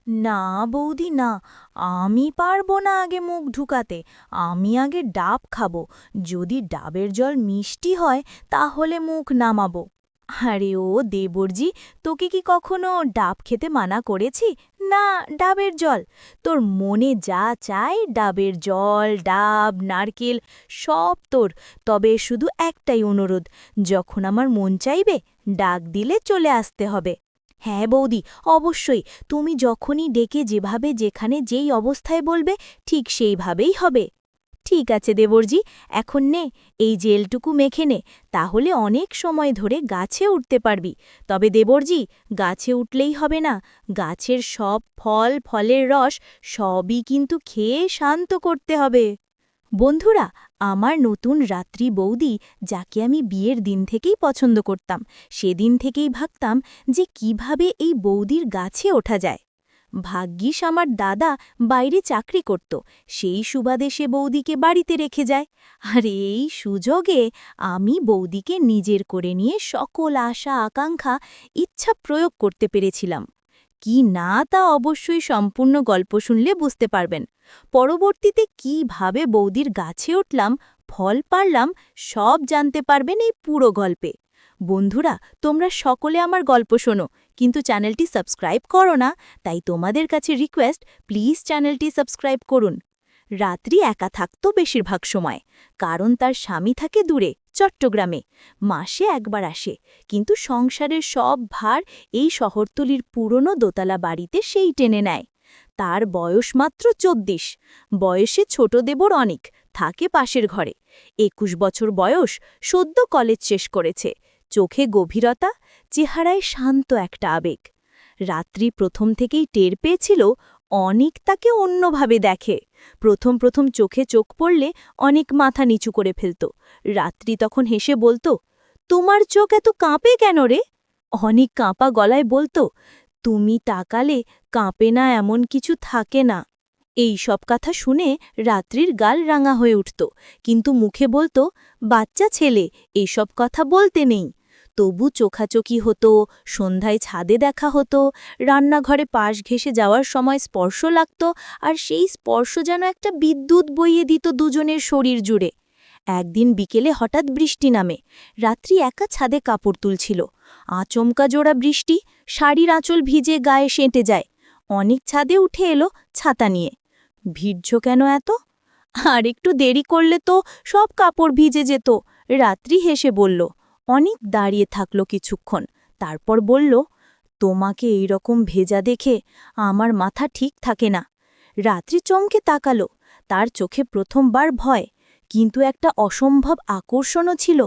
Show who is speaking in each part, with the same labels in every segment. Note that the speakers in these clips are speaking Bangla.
Speaker 1: না বৌদি না, আমি পারবো না আগে মুখ ঢুকাতে। আমি আগে ডাব খাবো। যদি ডাবের জল মিষ্টি হয় তাহলে মুখ নামাবো। আরে ও দেবরজি, তোকে কি কখনো ডাব খেতে মানা করেছি? না, ডাবের জল। তোর মনে যা চায় ডাবের জল, ডাব, নারকেল সব তোর। তবে শুধু একটাই অনুরোধ, যখন আমার মন চাইবে ডাক দিলে চলে আসতে হবে। হ্যাঁ বৌদি, অবশ্যই। তুমি যখনই ডেকে যেভাবে যেখানে যেই অবস্থায় বলবে ঠিক সেইভাবেই হবে। ঠিক আছে দেবরজি, এখন নে, এই জেলটুকু মেখে নে, তাহলে অনেক সময় ধরে গাছে উঠতে পারবি। তবে দেবরজি, গাছে উঠলেই হবে না, গাছের সব ফল, ফলের রস সবই কিন্তু খেয়ে শান্ত করতে হবে। বন্ধুরা, আমার নতুন রাত্রি বৌদি, যাকে আমি বিয়ের দিন থেকেই পছন্দ করতাম, সেদিন থেকেই ভাবতাম যে কিভাবে এই বৌদির গাছে ওঠা যায়। ভাগ্যিস আমার দাদা বাইরে চাকরি করত, সেই সুবাদে সে বৌদিকে বাড়িতে রেখে যায়। আর এই সুযোগে আমি বৌদিকে নিজের করে নিয়ে সকল আশা আকাঙ্ক্ষা ইচ্ছা প্রয়োগ করতে পেরেছিলাম। কি না তা অবশ্যই সম্পূর্ণ গল্প শুনলে বুঝতে পারবেন। পরবর্তীতে কিভাবে বৌদির গাছে উঠলাম, ফল পারলাম, সব জানতে পারবেন এই পুরো গল্পে। বন্ধুরা, তোমরা সকলে আমার গল্প শোনো, কিন্তু চ্যানেলটি সাবস্ক্রাইব করো না, তাই তোমাদের কাছে রিকোয়েস্ট, প্লিজ চ্যানেলটি সাবস্ক্রাইব করুন। রাত্রি একা থাকত বেশিরভাগ সময়, কারণ তার স্বামী থাকে দূরে, চট্টগ্রামে। মাসে একবার আসে, কিন্তু সংসারের সব ভার এই শহরতলির পুরনো দোতলা বাড়িতে সেই টেনে নেয়। তার বয়স মাত্র ২৪। বয়সে ছোট দেবর অনেক, থাকে পাশের ঘরে। ২১ বছর বয়স, সদ্য কলেজ শেষ করেছে। চোখে গভীরতা, চেহারায় শান্ত একটা আবেগ। রাত্রি প্রথম থেকেই টের পেয়েছিল অনেক তাকে অন্যভাবে দেখে। প্রথম প্রথম চোখে চোখ পড়লে অনেক মাথা নিচু করে ফেলত। রাত্রি তখন হেসে বলতো, তোমার চোখ এত কাঁপে কেন রে? অনেক কাঁপা গলায় বলতো, তুমি তাকালে কাঁপে না এমন কিছু থাকে না। এই সব কথা শুনে রাত্রির গাল রাঙা হয়ে উঠত, কিন্তু মুখে বলতো, বাচ্চা ছেলে, এইসব কথা বলতে নেই। তবু চোখাচোখি হতো, সন্ধ্যায় ছাদে দেখা হতো, রান্নাঘরে পাশ ঘেঁষে যাওয়ার সময় স্পর্শ লাগত, আর সেই স্পর্শ যেন একটা বিদ্যুৎ বইয়ে দিত দুজনের শরীর জুড়ে। একদিন বিকেলে হঠাৎ বৃষ্টি নামে। রাত্রি একা ছাদে কাপড় তুলছিল। আচমকা জোড়া বৃষ্টি, শাড়ির আঁচল ভিজে গায়ে সেঁটে যায়। অনেক ছাদে উঠে এলো ছাতা নিয়ে। ভিড়ছ কেন এত? আর একটু দেরি করলে তো সব কাপড় ভিজে যেত। রাত্রি হেসে বলল। অনেক দাঁড়িয়ে থাকলো কিছুক্ষণ, তারপর বলল, তোমাকে এই রকম ভেজা দেখে আমার মাথা ঠিক থাকে না। রাত্রি চমকে তাকালো, তার চোখে প্রথমবার ভয়, কিন্তু একটা অসম্ভব আকর্ষণও ছিল।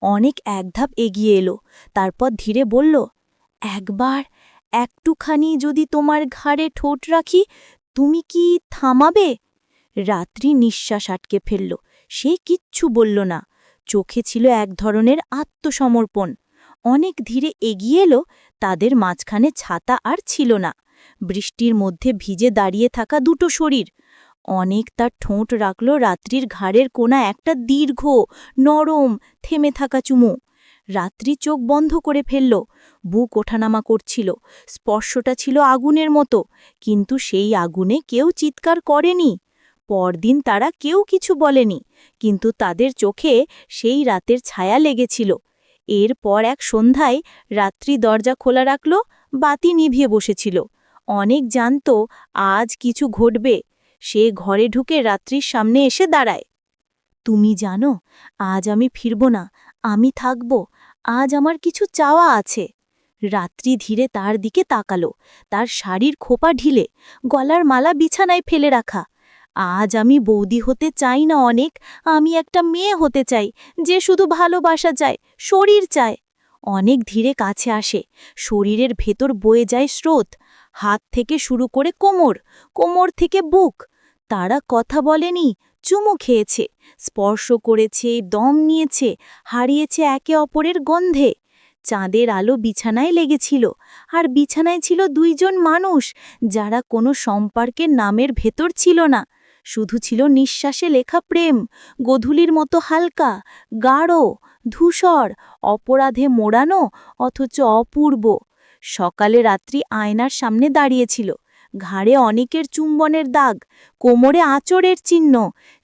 Speaker 1: অনেক এক ধাপ এগিয়ে এলো, তারপর ধীরে বলল, একবার একটুখানি যদি তোমার ঘাড়ে ঠোঁট রাখি, তুমি কি থামাবে? রাত্রি নিঃশ্বাস আটকে ফেলল, সে কিচ্ছু বলল না। চোখে ছিল এক ধরনের আত্মসমর্পণ। অনেক ধীরে এগিয়ে এলো, তাদের মাঝখানে ছাতা আর ছিল না। বৃষ্টির মধ্যে ভিজে দাঁড়িয়ে থাকা দুটো শরীর। অনেক তার ঠোঁট রাখল রাত্রির ঘাড়ের কোণা একটা দীর্ঘ, নরম, থেমে থাকা চুমু। রাত্রি চোখ বন্ধ করে ফেলল, বুক ওঠানামা করছিল। স্পর্শটা ছিল আগুনের মতো, কিন্তু সেই আগুনে কেউ চিৎকার করেনি। পরদিন তারা কেউ কিছু বলেনি, কিন্তু তাদের চোখে সেই রাতের ছায়া লেগেছিল। এরপর এক সন্ধ্যায় রাত্রি দরজা খোলা রাখল, বাতি নিভিয়ে বসেছিল। অনেক জানত আজ কিছু ঘটবে। সে ঘরে ঢুকে রাত্রির সামনে এসে দাঁড়ায়। তুমি জানো, আজ আমি ফিরব না, আমি থাকব। আজ আমার কিছু চাওয়া আছে। রাত্রি ধীরে তার দিকে তাকালো, তার শাড়ির খোপা ঢিলে, গলার মালা বিছানায় ফেলে রাখা। আজ আমি বৌদি হতে চাই না অনেক, আমি একটা মেয়ে হতে চাই, যে শুধু ভালোবাসা চায়, শরীর চায়। অনেক ধীরে কাছে আসে, শরীরের ভেতর বয়ে যায় স্রোত, হাত থেকে শুরু করে কোমর, কোমর থেকে বুক। তারা কথা বলেনি, চুমু খেয়েছে, স্পর্শ করেছে, দম নিয়েছে, হারিয়েছে একে অপরের গন্ধে। চাঁদের আলো বিছানায় লেগেছিল, আর বিছানায় ছিল দুইজন মানুষ, যারা কোনো সম্পর্কের নামের ভেতর ছিল না। শুধু ছিল নিঃশ্বাসে লেখা প্রেম, গোধূলির মতো হালকা, গাঢ়, ধূসর, অপরাধে মোড়ানো, অথচ অপূর্ব। সকালে রাত্রি আয়নার সামনে দাঁড়িয়েছিল। ঘাড়ে অনেকের চুম্বনের দাগ, কোমরে আঁচড়ের চিহ্ন।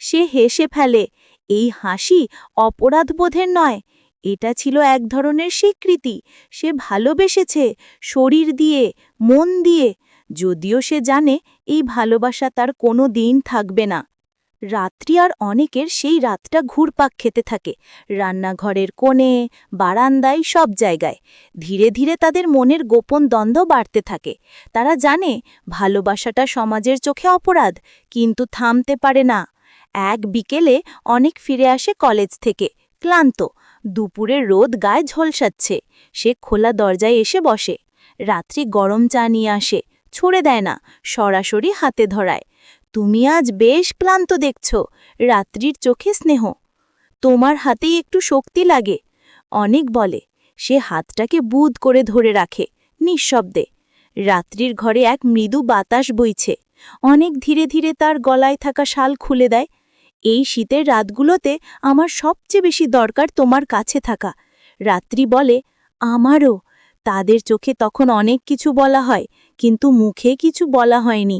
Speaker 1: সে হেসে ফেলে। এই হাসি অপরাধবোধের নয়, এটা ছিল এক ধরনের স্বীকৃতি। সে ভালোবেসেছে, শরীর দিয়ে, মন দিয়ে, যদিও সে জানে এই ভালোবাসা তার কোনো দিন থাকবে না। রাত্রি আর অনেকের সেই রাতটা ঘুরপাক খেতে থাকে, রান্নাঘরের কোণে, বারান্দায়, সব জায়গায়। ধীরে ধীরে তাদের মনের গোপন দ্বন্দ্ব বাড়তে থাকে। তারা জানে ভালোবাসাটা সমাজের চোখে অপরাধ, কিন্তু থামতে পারে না। এক বিকেলে অনেক ফিরে আসে কলেজ থেকে, ক্লান্ত। দুপুরের রোদ গায়ে ঝলসাচ্ছে। সে খোলা দরজায় এসে বসে। রাত্রি গরম চা নিয়ে আসে, ছুড়ে দেয় না, সরাসরি হাতে ধরায়। তুমি আজ বেশ ক্লান্ত দেখছ। রাত্রির চোখে স্নেহ। তোমার হাতেই একটু শক্তি লাগে, অনেক বলে। সে হাতটাকে বুঁদ করে ধরে রাখে, নিঃশব্দে। রাত্রির ঘরে এক মৃদু বাতাস বইছে। অনেক ধীরে ধীরে তার গলায় থাকা শাল খুলে দেয়। এই শীতের রাতগুলোতে আমার সবচেয়ে বেশি দরকার তোমার কাছে থাকা। রাত্রি বলে, আমারও। তাদের চোখে তখন অনেক কিছু বলা হয়, কিন্তু মুখে কিছু বলা হয়নি।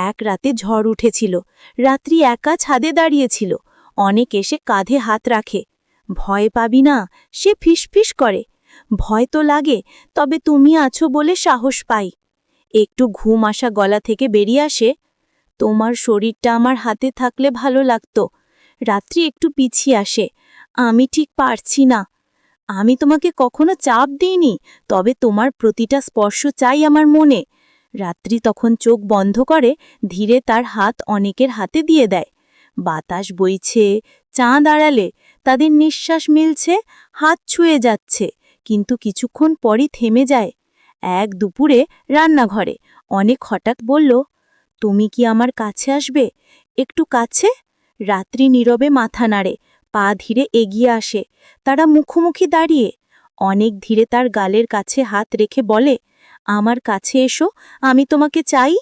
Speaker 1: এক রাতে ঝড় উঠেছিল। রাত্রি একা ছাদে দাঁড়িয়েছিল। অনেক এসে কাঁধে হাত রাখে। ভয় পাবি না, সে ফিসফিস করে। ভয় তো লাগে, তবে তুমি আছো বলে সাহস পাই। একটু ঘুম আসা গলা থেকে বেরিয়ে আসে, তোমার শরীরটা আমার হাতে থাকলে ভালো লাগতো। রাত্রি একটু পিছিয়ে আসে, আমি ঠিক পারছি না। আমি তোমাকে কখনো চাপ দিইনি, তবে তোমার প্রতিটা স্পর্শ চাই আমার মনে। রাত্রি তখন চোখ বন্ধ করে, ধীরে তার হাত অনেকের হাতে দিয়ে দেয়। বাতাস বইছে, চাঁদ আড়ালে তাদের নিঃশ্বাস মিলছে, হাত ছুঁয়ে যাচ্ছে, কিন্তু কিছুক্ষণ পরই থেমে যায়। এক দুপুরে রান্নাঘরে অনেক হঠাৎ বলল, তুমি কি আমার কাছে আসবে, একটু কাছে? রাত্রি নীরবে মাথা নাড়ে, পা ধীরে এগিয়ে আসে। তারা মুখোমুখি দাঁড়িয়ে। অনেক ধীরে তার গালের কাছে হাত রেখে বলে, আমার কাছে এসো, আমি তোমাকে চাই।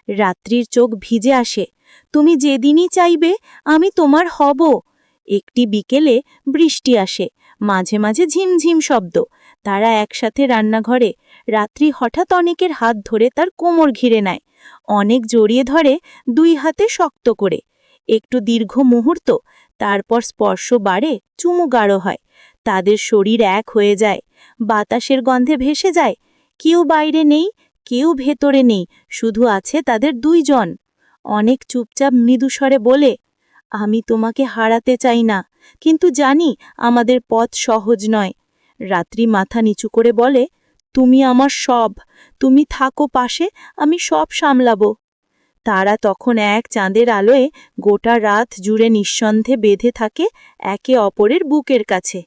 Speaker 1: রাত্রির চোখ ভিজে আসে, তুমি যেদিনই চাইবে আমি তোমার হব। একটি বিকেলে বৃষ্টি আসে, মাঝে মাঝে ঝিমঝিম শব্দ। তারা একসাথে রান্নাঘরে। রাত্রি হঠাৎ অনেকের হাত ধরে তার কোমর ঘিরে নেয়। অনেক জড়িয়ে ধরে, দুই হাতে শক্ত করে। একটু দীর্ঘ মুহূর্ত, তারপর স্পর্শ বাড়ে, চুমু গাঢ় হয়। তাদের শরীর এক হয়ে যায়, বাতাসের গন্ধে ভেসে যায়। কেউ বাইরে নেই, কেউ ভেতরে নেই, শুধু আছে তাদের দুইজন। অনেক চুপচাপ মৃদুস্বরে বলে, আমি তোমাকে হারাতে চাই না, কিন্তু জানি আমাদের পথ সহজ নয়। রাত্রি মাথা নিচু করে বলে, তুমি আমার সব, তুমি থাকো পাশে, আমি সব সামলাবো। তারা তখন এক চাঁদের আলোয় গোটা রাত জুড়ে নিঃসন্ধে বেঁধে থাকে একে অপরের বুকের কাছে।